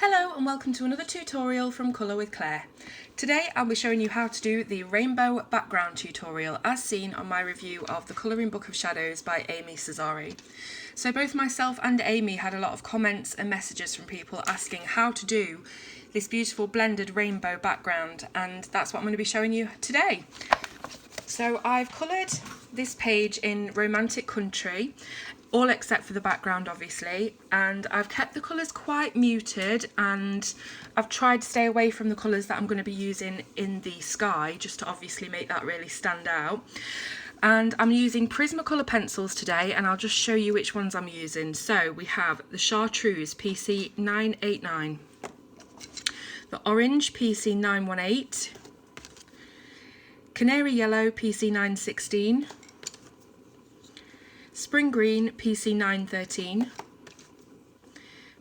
Hello and welcome to another tutorial from Colour with Claire. Today I'll be showing you how to do the rainbow background tutorial as seen on my review of The Colouring Book of Shadows by Amy Cesari. So both myself and Amy had a lot of comments and messages from people asking how to do this beautiful blended rainbow background, and that's what I'm going to be showing you today. So I've coloured this page in Romantic Country, all except for the background obviously, and I've kept the colours quite muted, and I've tried to stay away from the colours that I'm going to be using in the sky, just to obviously make that really stand out. And I'm using Prismacolor pencils today, and I'll just show you which ones I'm using. So we have the Chartreuse PC 989, the Orange PC 918, Canary Yellow PC 916, Spring Green PC 913,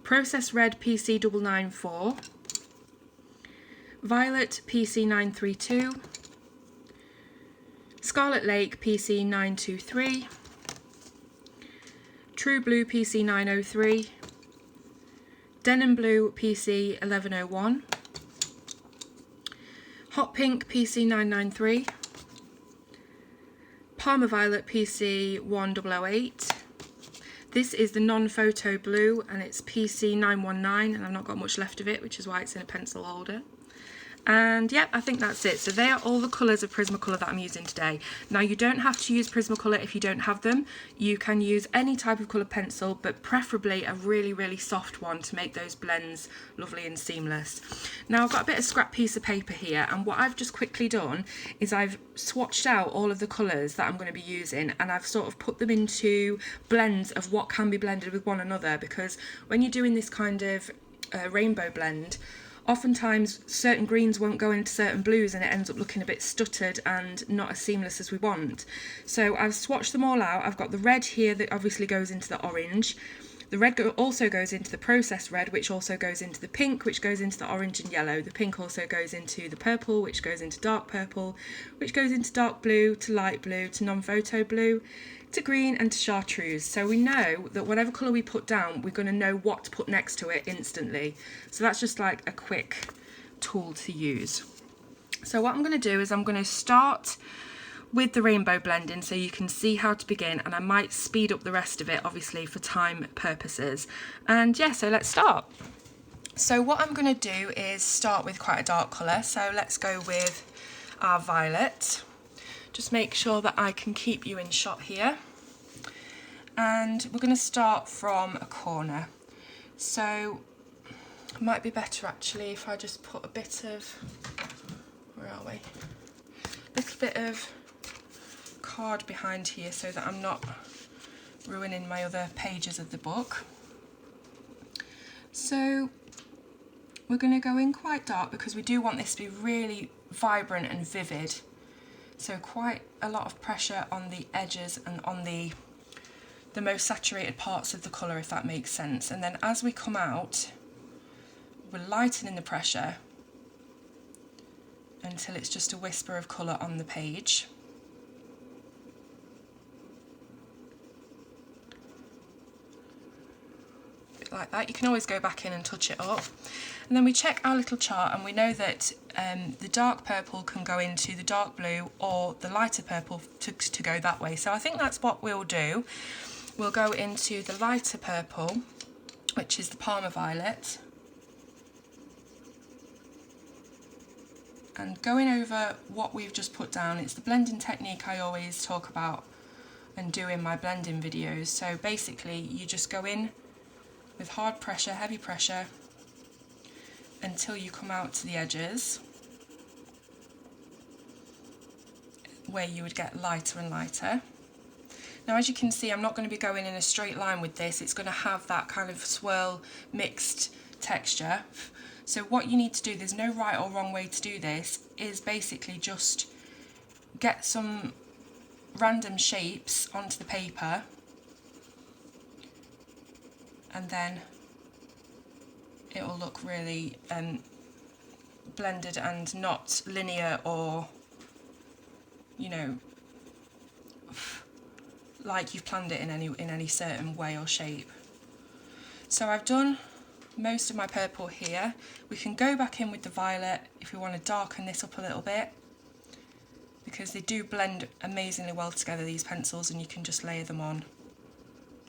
Process Red PC 994, Violet PC 932, Scarlet Lake PC 923, True Blue PC 903, Denim Blue PC 1101, Hot Pink PC 993, Parma Violet PC 1008. This is the non-photo blue and it's PC 919, and I've not got much left of it, which is why it's in a pencil holder. And yep, I think that's it. So they are all the colours of Prismacolor that I'm using today. Now you don't have to use Prismacolor if you don't have them. You can use any type of colour pencil, but preferably a really soft one to make those blends lovely and seamless. Now I've got a bit of scrap piece of paper here, and what I've just quickly done is I've swatched out all of the colours that I'm going to be using, and I've sort of put them into blends of what can be blended with one another, because when you're doing this kind of rainbow blend, oftentimes certain greens won't go into certain blues and it ends up looking a bit stuttered and not as seamless as we want. So I've swatched them all out. I've got the red here that obviously goes into the orange. The red also goes into the processed red, which also goes into the pink, which goes into the orange and yellow. The pink also goes into the purple, which goes into dark purple, which goes into dark blue, to light blue, to non-photo blue, to green, and to chartreuse. So we know that whatever colour we put down, we're going to know what to put next to it instantly. So that's just like a quick tool to use. So what I'm going to do is I'm going to start with the rainbow blending so you can see how to begin, and I might speed up the rest of it obviously for time purposes. And yeah, so let's start. So what I'm going to do is start with quite a dark colour, so let's go with our violet. Just make sure that I can keep you in shot here, and we're going to start from a corner. So it might be better actually if I just put a bit of, where are we, a little bit of card behind here so that I'm not ruining my other pages of the book. So we're going to go in quite dark because we do want this to be really vibrant and vivid. So quite a lot of pressure on the edges and on the most saturated parts of the colour, if that makes sense. And then as we come out, we're lightening the pressure until it's just a whisper of colour on the page. Like that. You can always go back in and touch it up, and then we check our little chart and we know that the dark purple can go into the dark blue or the lighter purple to go that way. So I think that's what we'll do. We'll go into the lighter purple, which is the Parma Violet, and going over what we've just put down. It's the blending technique I always talk about and do in my blending videos. So basically you just go in with hard pressure, heavy pressure, until you come out to the edges where you would get lighter and lighter. Now as you can see, I'm not going to be going in a straight line with this. It's going to have that kind of swirl mixed texture. So what you need to do, there's no right or wrong way to do this, is basically just get some random shapes onto the paper, and then it will look really blended and not linear, or, you know, like you've planned it in any certain way or shape. So I've done most of my purple here. We can go back in with the violet if we want to darken this up a little bit, because they do blend amazingly well together, these pencils, and you can just layer them on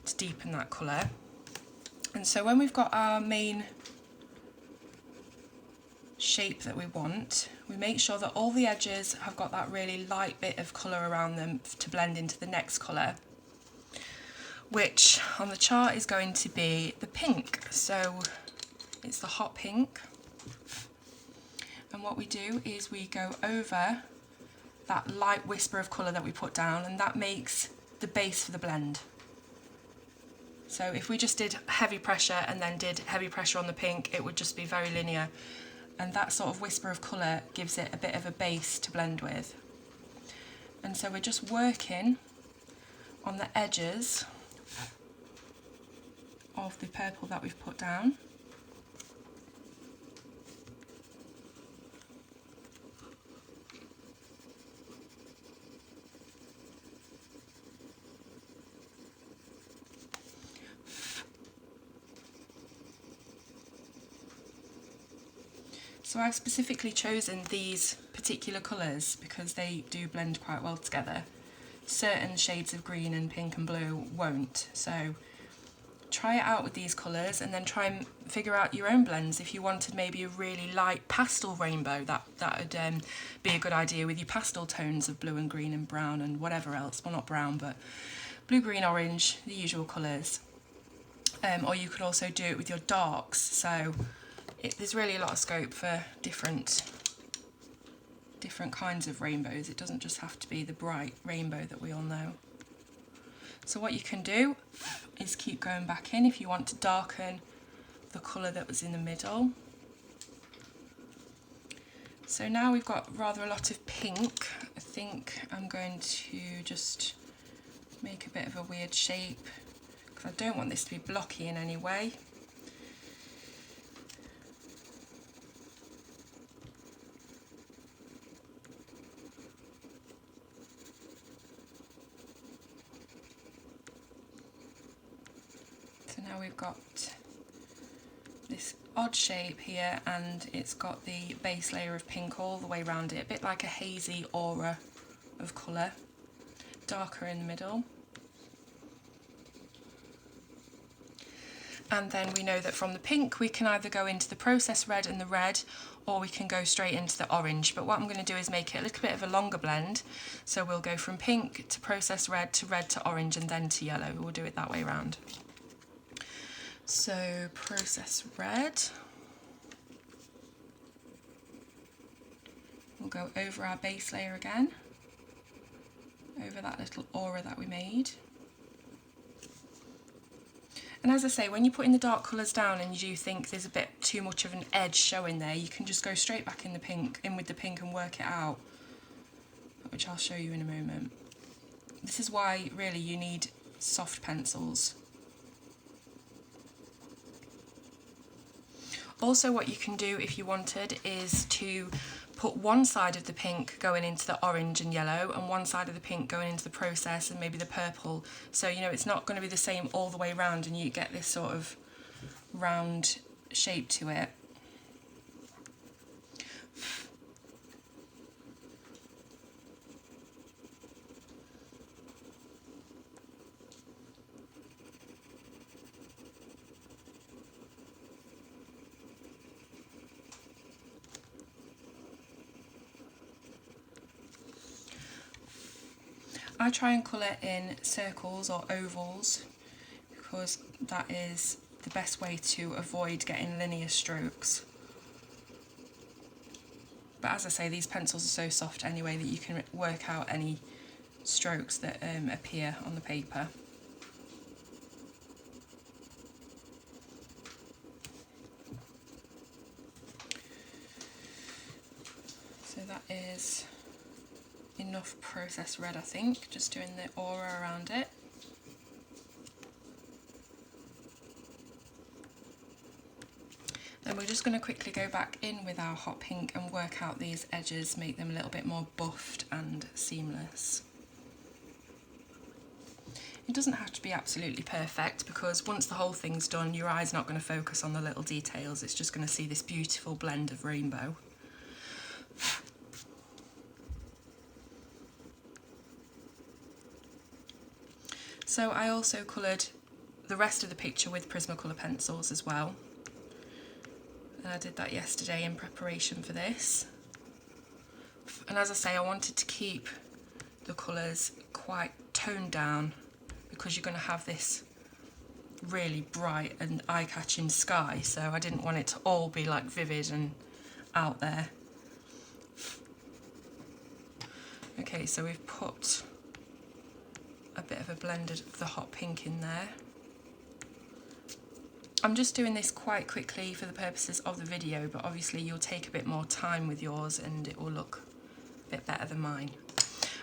to deepen that colour. And so when we've got our main shape that we want, we make sure that all the edges have got that really light bit of colour around them to blend into the next colour, which on the chart is going to be the pink. So it's the hot pink, and what we do is we go over that light whisper of colour that we put down, and that makes the base for the blend. So if we just did heavy pressure and then did heavy pressure on the pink, it would just be very linear, and that sort of whisper of colour gives it a bit of a base to blend with. And so we're just working on the edges of the purple that we've put down. So I've specifically chosen these particular colours because they do blend quite well together. Certain shades of green and pink and blue won't, so try it out with these colours and then try and figure out your own blends. If you wanted maybe a really light pastel rainbow, that would be a good idea with your pastel tones of blue and green and brown and whatever else. Well, not brown, but blue, green, orange, the usual colours. Or you could also do it with your darks, so there's really a lot of scope for different kinds of rainbows. It doesn't just have to be the bright rainbow that we all know. So what you can do is keep going back in if you want to darken the colour that was in the middle. So now we've got rather a lot of pink. I think I'm going to just make a bit of a weird shape because I don't want this to be blocky in any way. So now we've got this odd shape here, and it's got the base layer of pink all the way around it, a bit like a hazy aura of colour, darker in the middle. And then we know that from the pink we can either go into the process red and the red, or we can go straight into the orange. But what I'm going to do is make it a little bit of a longer blend. So we'll go from pink to process red to orange and then to yellow. We'll do it that way around. So process red. We'll go over our base layer again, over that little aura that we made. And as I say, when you're putting the dark colours down and you do think there's a bit too much of an edge showing there, you can just go straight back in with the pink and work it out, which I'll show you in a moment. This is why really you need soft pencils. Also, what you can do if you wanted is to put one side of the pink going into the orange and yellow and one side of the pink going into the process and maybe the purple. So, you know, it's not going to be the same all the way around and you get this sort of round shape to it. I try and colour in circles or ovals because that is the best way to avoid getting linear strokes. But as I say, these pencils are so soft anyway that you can work out any strokes that appear on the paper. So that is enough processed red, I think, just doing the aura around it. Then we're just going to quickly go back in with our hot pink and work out these edges, make them a little bit more buffed and seamless. It doesn't have to be absolutely perfect, because once the whole thing's done, your eye's not going to focus on the little details. It's just going to see this beautiful blend of rainbow. So I also coloured the rest of the picture with Prismacolor pencils as well. And I did that yesterday in preparation for this. And as I say, I wanted to keep the colours quite toned down, because you're going to have this really bright and eye-catching sky, so I didn't want it to all be like vivid and out there. Okay, so we've put a bit of a blend of the hot pink in there. I'm just doing this quite quickly for the purposes of the video, but obviously you'll take a bit more time with yours and it will look a bit better than mine.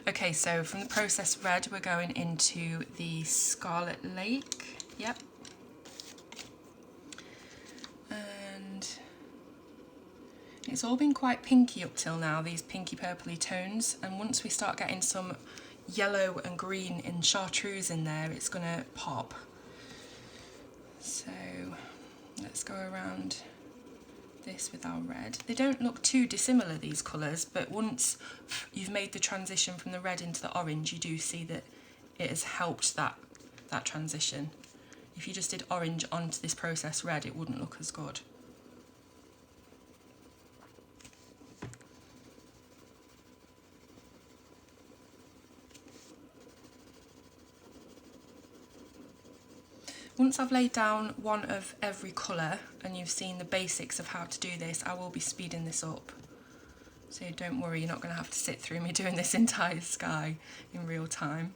Okay, so from the processed red, we're going into the Scarlet Lake. Yep. And it's all been quite pinky up till now, these pinky purpley tones. And once we start getting some yellow and green in chartreuse in there, it's gonna pop. So let's go around this with our red. They don't look too dissimilar, these colours, but once you've made the transition from the red into the orange, you do see that it has helped that transition. If you just did orange onto this processed red, it wouldn't look as good. Once I've laid down one of every colour and you've seen the basics of how to do this, I will be speeding this up. So don't worry, you're not going to have to sit through me doing this entire sky in real time.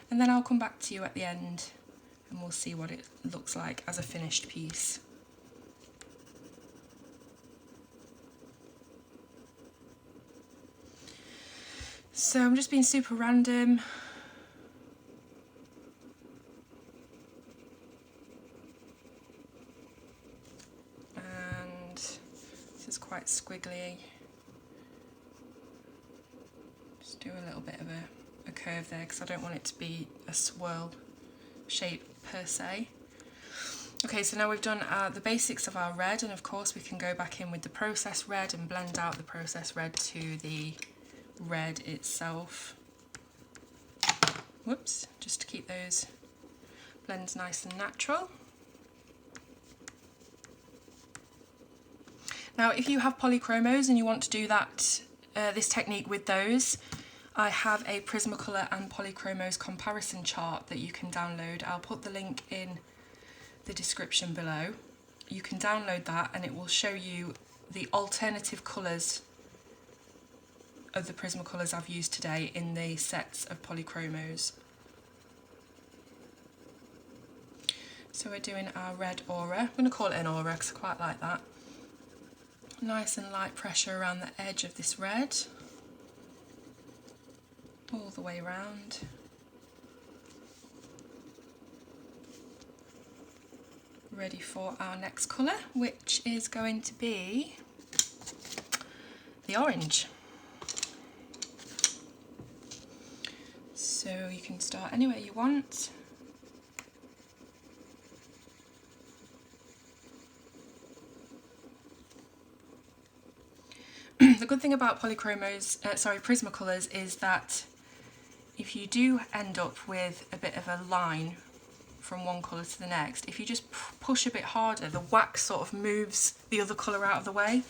And then I'll come back to you at the end and we'll see what it looks like as a finished piece. So I'm just being super random. Quite squiggly. Just do a little bit of a curve there because I don't want it to be a swirl shape per se. Okay, so now we've done the basics of our red, and of course we can go back in with the processed red and blend out the processed red to the red itself. Whoops, just to keep those blends nice and natural. Now, if you have polychromos and you want to do that, this technique with those, I have a Prismacolor and polychromos comparison chart that you can download. I'll put the link in the description below. You can download that and it will show you the alternative colours of the Prismacolors I've used today in the sets of polychromos. So we're doing our red aura. I'm going to call it an aura because I quite like that. Nice and light pressure around the edge of this red, all the way around. Ready for our next colour, which is going to be the orange. So you can start anywhere you want. The good thing about Prismacolors is that if you do end up with a bit of a line from one colour to the next, if you just push a bit harder, the wax sort of moves the other colour out of the way.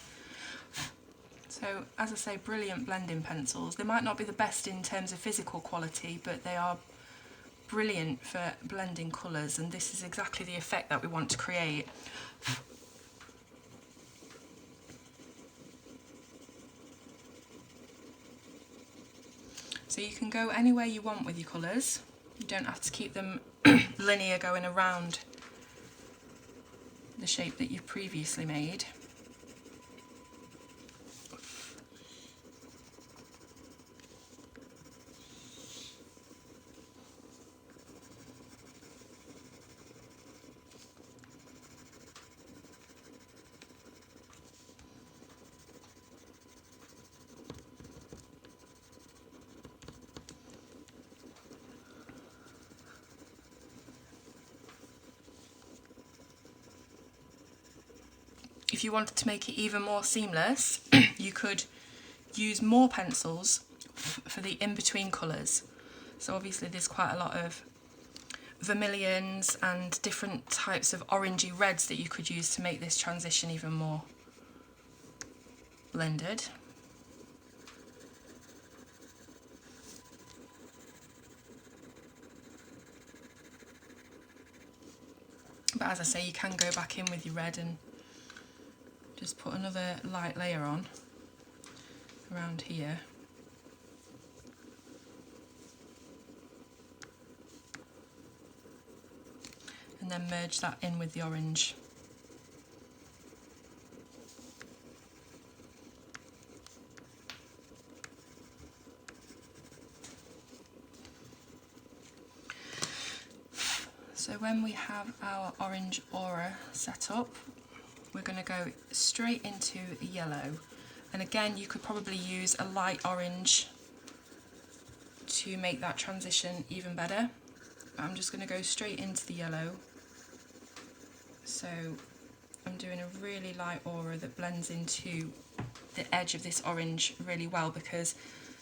So, as I say, brilliant blending pencils. They might not be the best in terms of physical quality, but they are brilliant for blending colours, and this is exactly the effect that we want to create. So you can go anywhere you want with your colours. You don't have to keep them linear going around the shape that you've previously made. if you wanted to make it even more seamless, you could use more pencils for the in-between colours. So obviously there's quite a lot of vermilions and different types of orangey reds that you could use to make this transition even more blended. But as I say, you can go back in with your red and just put another light layer on around here. And then merge that in with the orange. So when we have our orange aura set up, we're going to go straight into yellow. And again, you could probably use a light orange to make that transition even better. But I'm just going to go straight into the yellow. So I'm doing a really light aura that blends into the edge of this orange really well, because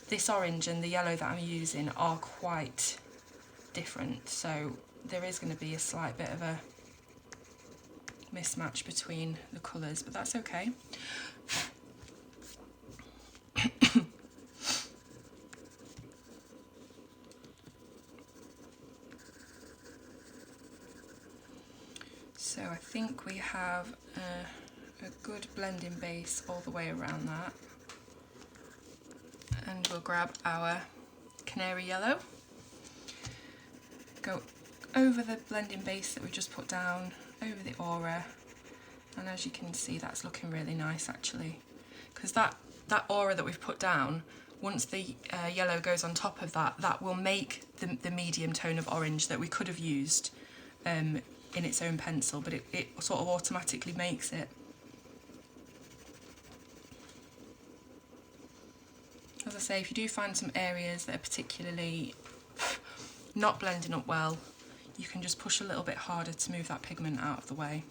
this orange and the yellow that I'm using are quite different. So there is going to be a slight bit of a mismatch between the colours, but that's okay. So I think we have a good blending base all the way around that. And we'll grab our canary yellow, go over the blending base that we just put down, over the aura, and as you can see, that's looking really nice actually, because that aura that we've put down, once the yellow goes on top of that, that will make the medium tone of orange that we could have used in its own pencil, but it sort of automatically makes it. As I say, if you do find some areas that are particularly not blending up well, you can just push a little bit harder to move that pigment out of the way.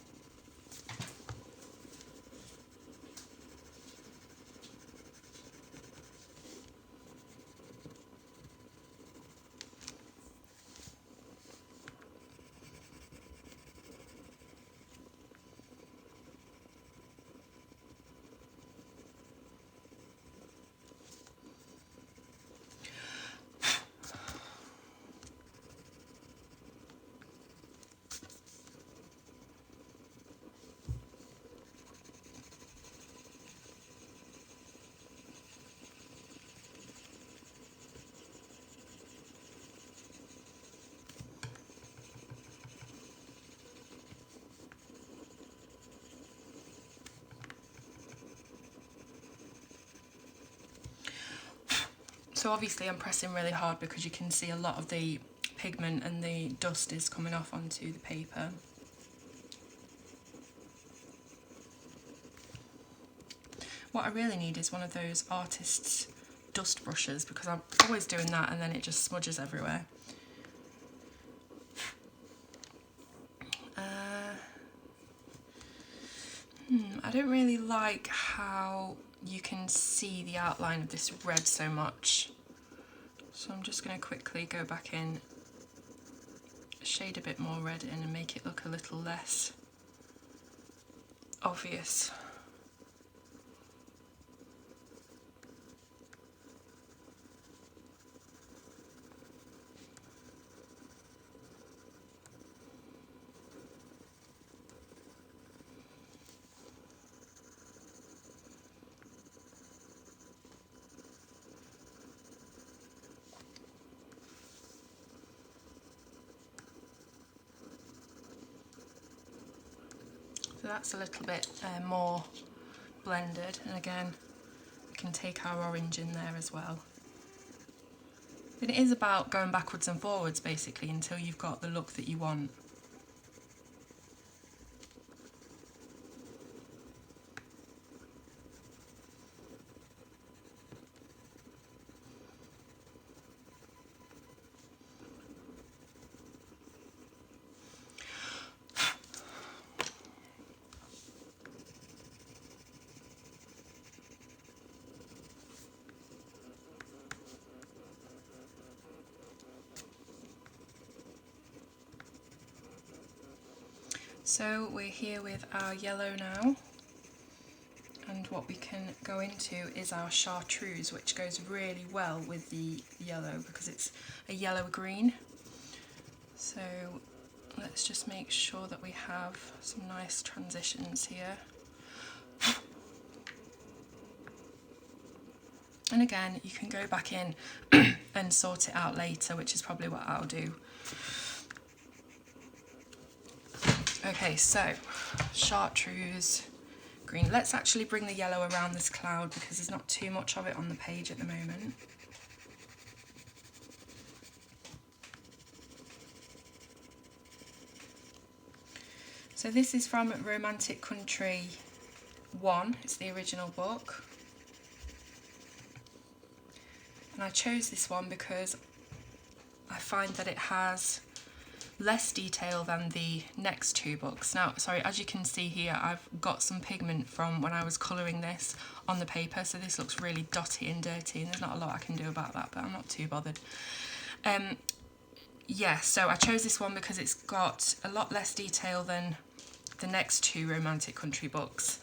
So obviously I'm pressing really hard because you can see a lot of the pigment and the dust is coming off onto the paper. What I really need is one of those artist's dust brushes, because I'm always doing that and then it just smudges everywhere. I don't really like how you can see the outline of this red so much. So I'm just going to quickly go back in, shade a bit more red in and make it look a little less obvious. So that's a little bit more blended, and again we can take our orange in there as well. But it is about going backwards and forwards basically until you've got the look that you want. So we're here with our yellow now, and what we can go into is our chartreuse, which goes really well with the yellow because it's a yellow green. So let's just make sure that we have some nice transitions here. And again, you can go back in and sort it out later, which is probably what I'll do. Okay, so chartreuse green. Let's actually bring the yellow around this cloud because there's not too much of it on the page at the moment. So this is from Romantic Country 1, it's the original book. And I chose this one because I find that it has less detail than the next two books. Now, sorry, as you can see here, I've got some pigment from when I was colouring this on the paper, so this looks really dotty and dirty, and there's not a lot I can do about that, but I'm not too bothered. Yeah, so I chose this one because it's got a lot less detail than the next two Romantic Country books.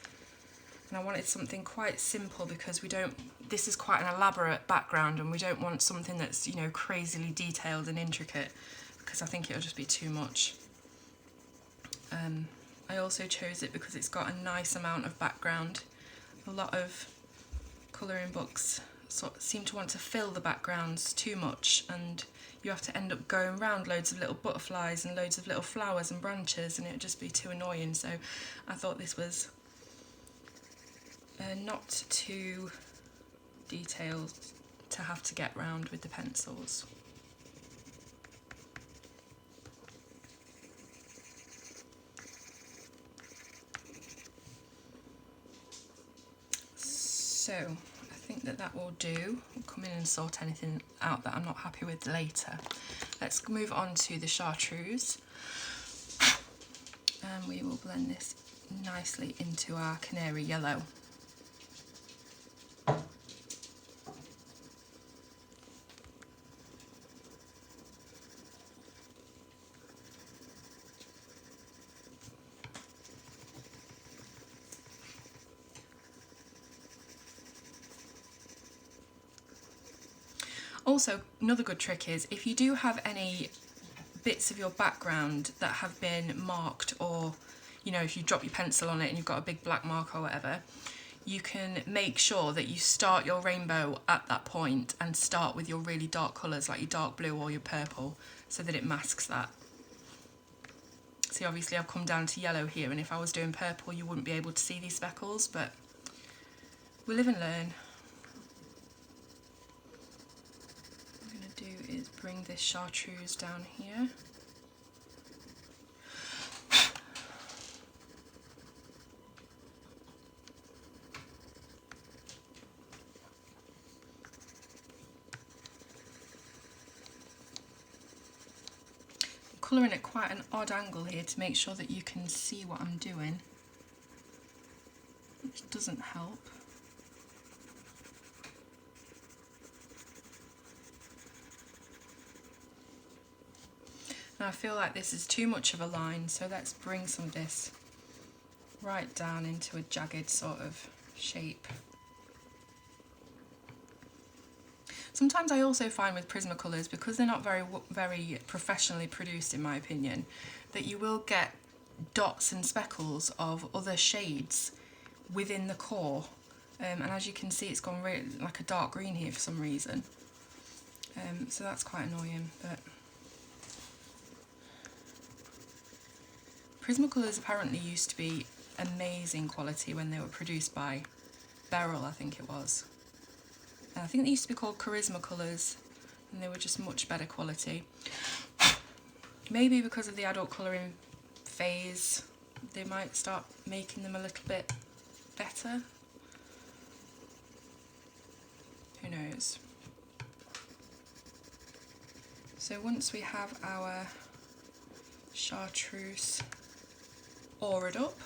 And I wanted something quite simple because this is quite an elaborate background and we don't want something that's, you know, crazily detailed and intricate because I think it'll just be too much. I also chose it because it's got a nice amount of background. A lot of colouring books seem to want to fill the backgrounds too much, and you have to end up going around loads of little butterflies and loads of little flowers and branches, and it would just be too annoying. So I thought this was not too detailed to have to get round with the pencils. So I think that will do. We'll come in and sort anything out that I'm not happy with later. Let's move on to the chartreuse, and we will blend this nicely into our canary yellow. Also, another good trick is if you do have any bits of your background that have been marked, or, you know, if you drop your pencil on it and you've got a big black mark or whatever, you can make sure that you start your rainbow at that point and start with your really dark colours like your dark blue or your purple so that it masks that. See, obviously I've come down to yellow here, and if I was doing purple you wouldn't be able to see these speckles, but we live and learn. Is bring this chartreuse down here. I'm colouring at quite an odd angle here to make sure that you can see what I'm doing, which doesn't help. Now I feel like this is too much of a line, so let's bring some of this right down into a jagged sort of shape. Sometimes I also find with Prismacolors, because they're not very professionally produced in my opinion, that you will get dots and speckles of other shades within the core. And as you can see, it's gone really like a dark green here for some reason. So that's quite annoying, but Prismacolors apparently used to be amazing quality when they were produced by Beryl, I think it was. And I think they used to be called Charisma Colours, and they were just much better quality. Maybe because of the adult colouring phase, they might start making them a little bit better. Who knows? So once we have our chartreuse auraed up,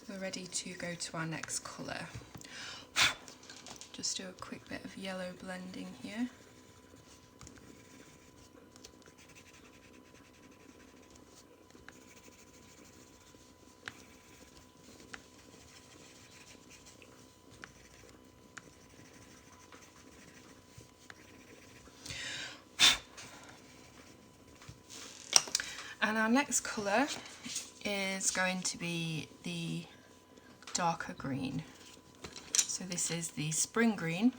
we're ready to go to our next colour. just do a quick bit of yellow blending here. And our next colour is going to be the darker green. So this is the spring green.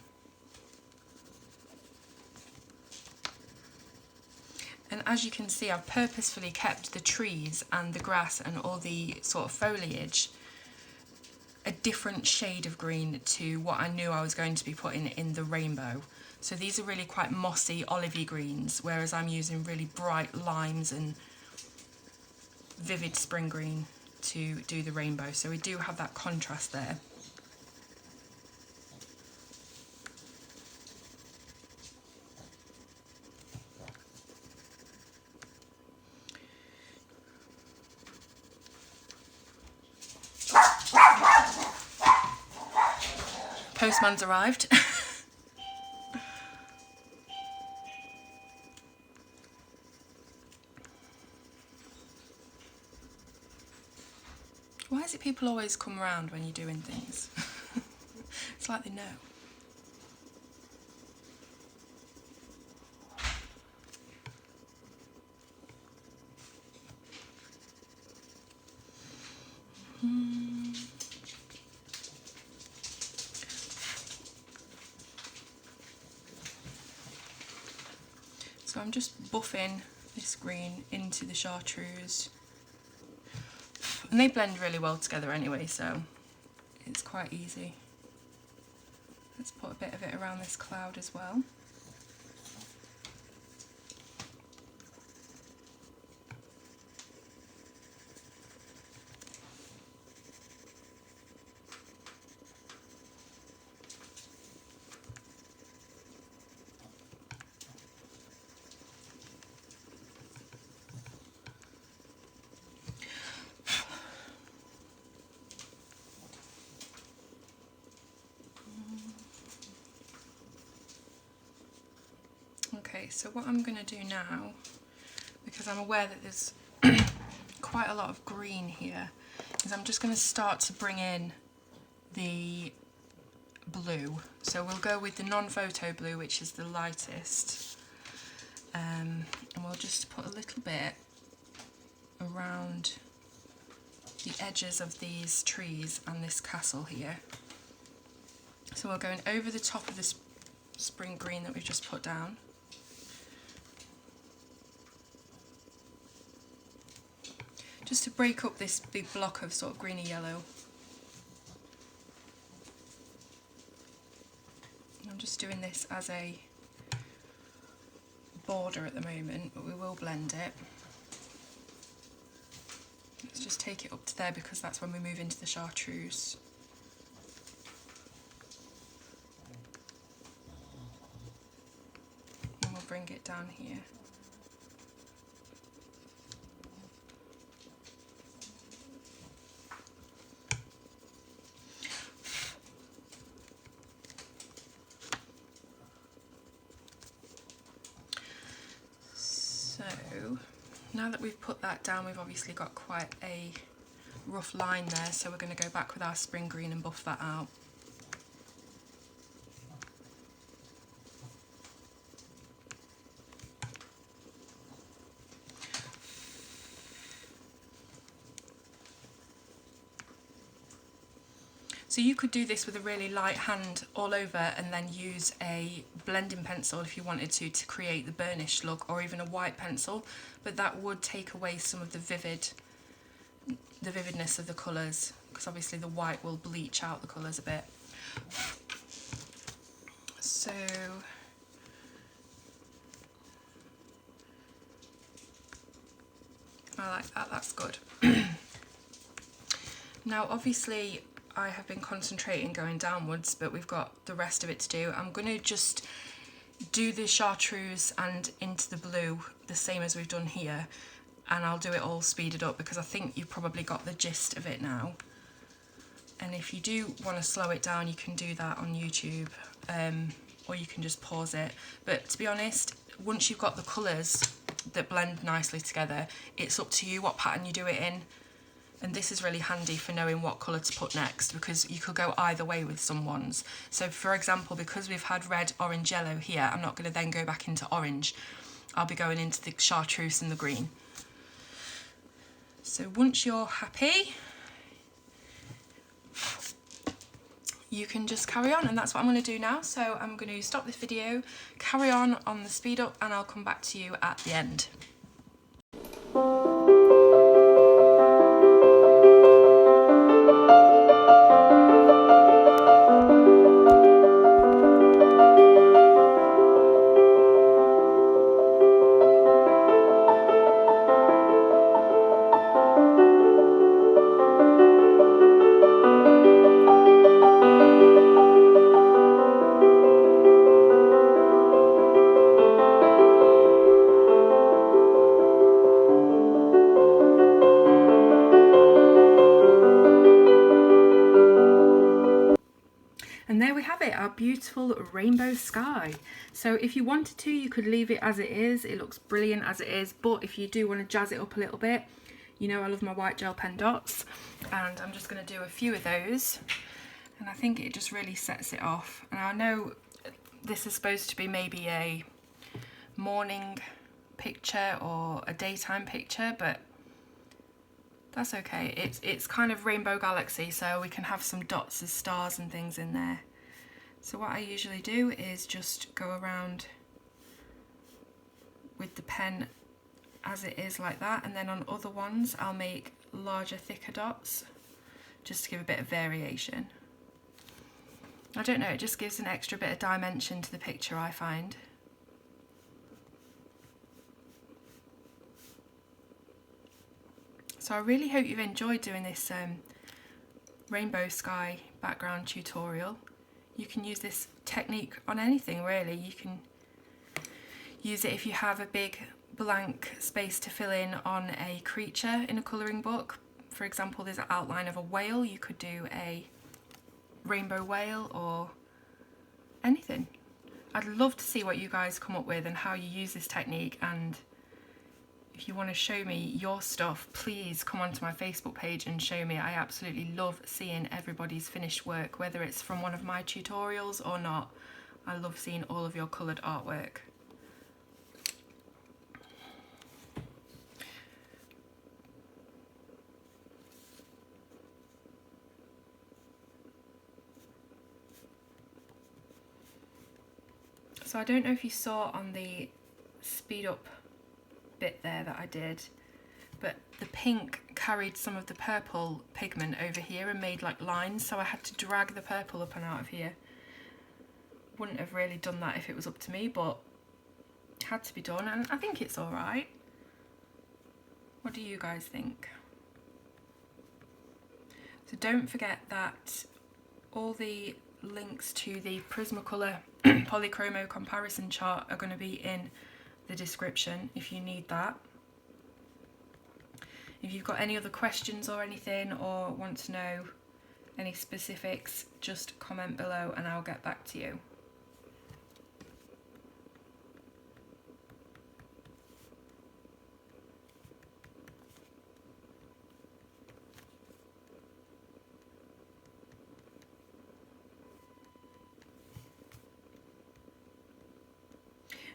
And as you can see, I've purposefully kept the trees and the grass and all the sort of foliage a different shade of green to what I knew I was going to be putting in the rainbow. So these are really quite mossy, olivey greens, whereas I'm using really bright limes and vivid spring green to do the rainbow. So we do have that contrast there. Postman's arrived. Why is it people always come around when you're doing things? It's like they know. So I'm just buffing this green into the chartreuse. And they blend really well together anyway, so it's quite easy. Let's put a bit of it around this cloud as well. Okay, so what I'm going to do now, because I'm aware that there's quite a lot of green here, is I'm just going to start to bring in the blue. So we'll go with the non-photo blue, which is the lightest, and we'll just put a little bit around the edges of these trees and this castle here. So we're going over the top of this spring green that we've just put down. Just to break up this big block of sort of greeny yellow. I'm just doing this as a border at the moment, but we will blend it. Let's just take it up to there because that's when we move into the chartreuse. And we'll bring it down here. So now that we've put that down, we've obviously got quite a rough line there, so we're going to go back with our spring green and buff that out. So you could do this with a really light hand all over and then use a blending pencil if you wanted to create the burnished look, or even a white pencil, but that would take away some of the vividness of the colours, because obviously the white will bleach out the colours a bit. So I like that, that's good. Now obviously I have been concentrating going downwards, but we've got the rest of it to do. I'm going to just do the chartreuse and into the blue the same as we've done here, and I'll do it all speeded up because I think you've probably got the gist of it now. And if you do want to slow it down, you can do that on YouTube, or you can just pause it. But to be honest, once you've got the colours that blend nicely together, it's up to you what pattern you do it in. And this is really handy for knowing what colour to put next, because you could go either way with some ones. So for example, because we've had red, orange, yellow here, I'm not going to then go back into orange. I'll be going into the chartreuse and the green. So once you're happy, you can just carry on, and that's what I'm going to do now. So I'm going to stop this video, carry on the speed up, and I'll come back to you at the end. And there we have it, our beautiful rainbow sky. So if you wanted to, you could leave it as it is. It looks brilliant as it is, but if you do want to jazz it up a little bit, you know I love my white gel pen dots, and I'm just going to do a few of those, and I think it just really sets it off. And I know this is supposed to be maybe a morning picture or a daytime picture, but that's okay. It's kind of rainbow galaxy, so we can have some dots as stars and things in there. So what I usually do is just go around with the pen as it is like that, and then on other ones I'll make larger, thicker dots just to give a bit of variation. I don't know, it just gives an extra bit of dimension to the picture, I find. So I really hope you've enjoyed doing this rainbow sky background tutorial. You can use this technique on anything really. You can use it if you have a big blank space to fill in on a creature in a colouring book. For example, there's an outline of a whale, you could do a rainbow whale or anything. I'd love to see what you guys come up with and how you use this technique, and if you want to show me your stuff, please come onto my Facebook page and show me. I absolutely love seeing everybody's finished work, whether it's from one of my tutorials or not. I love seeing all of your coloured artwork. So I don't know if you saw on the speed up bit there that I did, but the pink carried some of the purple pigment over here and made like lines, so I had to drag the purple up and out of here. Wouldn't have really done that if it was up to me, but it had to be done, and I think it's alright. What do you guys think? So don't forget that all the links to the Prismacolor Polychromo comparison chart are going to be in the description if you need that. If you've got any other questions or anything, or want to know any specifics, just comment below and I'll get back to you.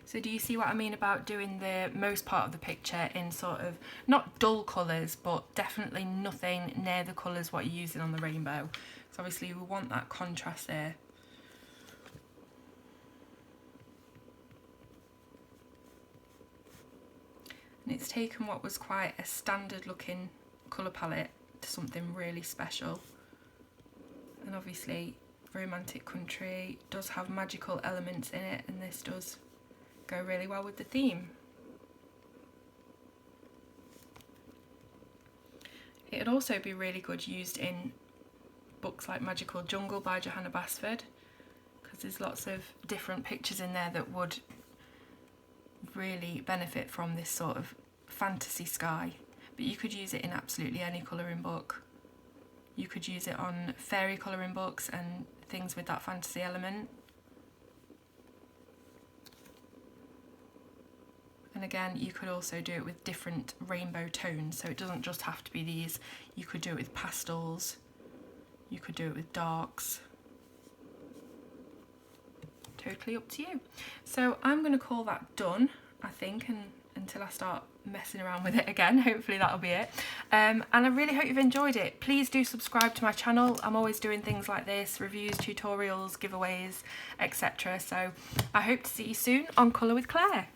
So do you see what I mean about doing the most part of the picture in sort of, not dull colours, but definitely nothing near the colours what you're using on the rainbow. So obviously we want that contrast there. And it's taken what was quite a standard looking colour palette to something really special. And obviously Romantic Country does have magical elements in it, and this does go really well with the theme. It'd also be really good used in books like Magical Jungle by Johanna Basford, because there's lots of different pictures in there that would really benefit from this sort of fantasy sky. But you could use it in absolutely any colouring book. You could use it on fairy colouring books and things with that fantasy element. And again, you could also do it with different rainbow tones, so it doesn't just have to be these. You could do it with pastels, you could do it with darks. Totally up to you. So I'm going to call that done, I think, and until I start messing around with it again. Hopefully that'll be it. And I really hope you've enjoyed it. Please do subscribe to my channel. I'm always doing things like this, reviews, tutorials, giveaways, etc. So I hope to see you soon on Colour with Claire.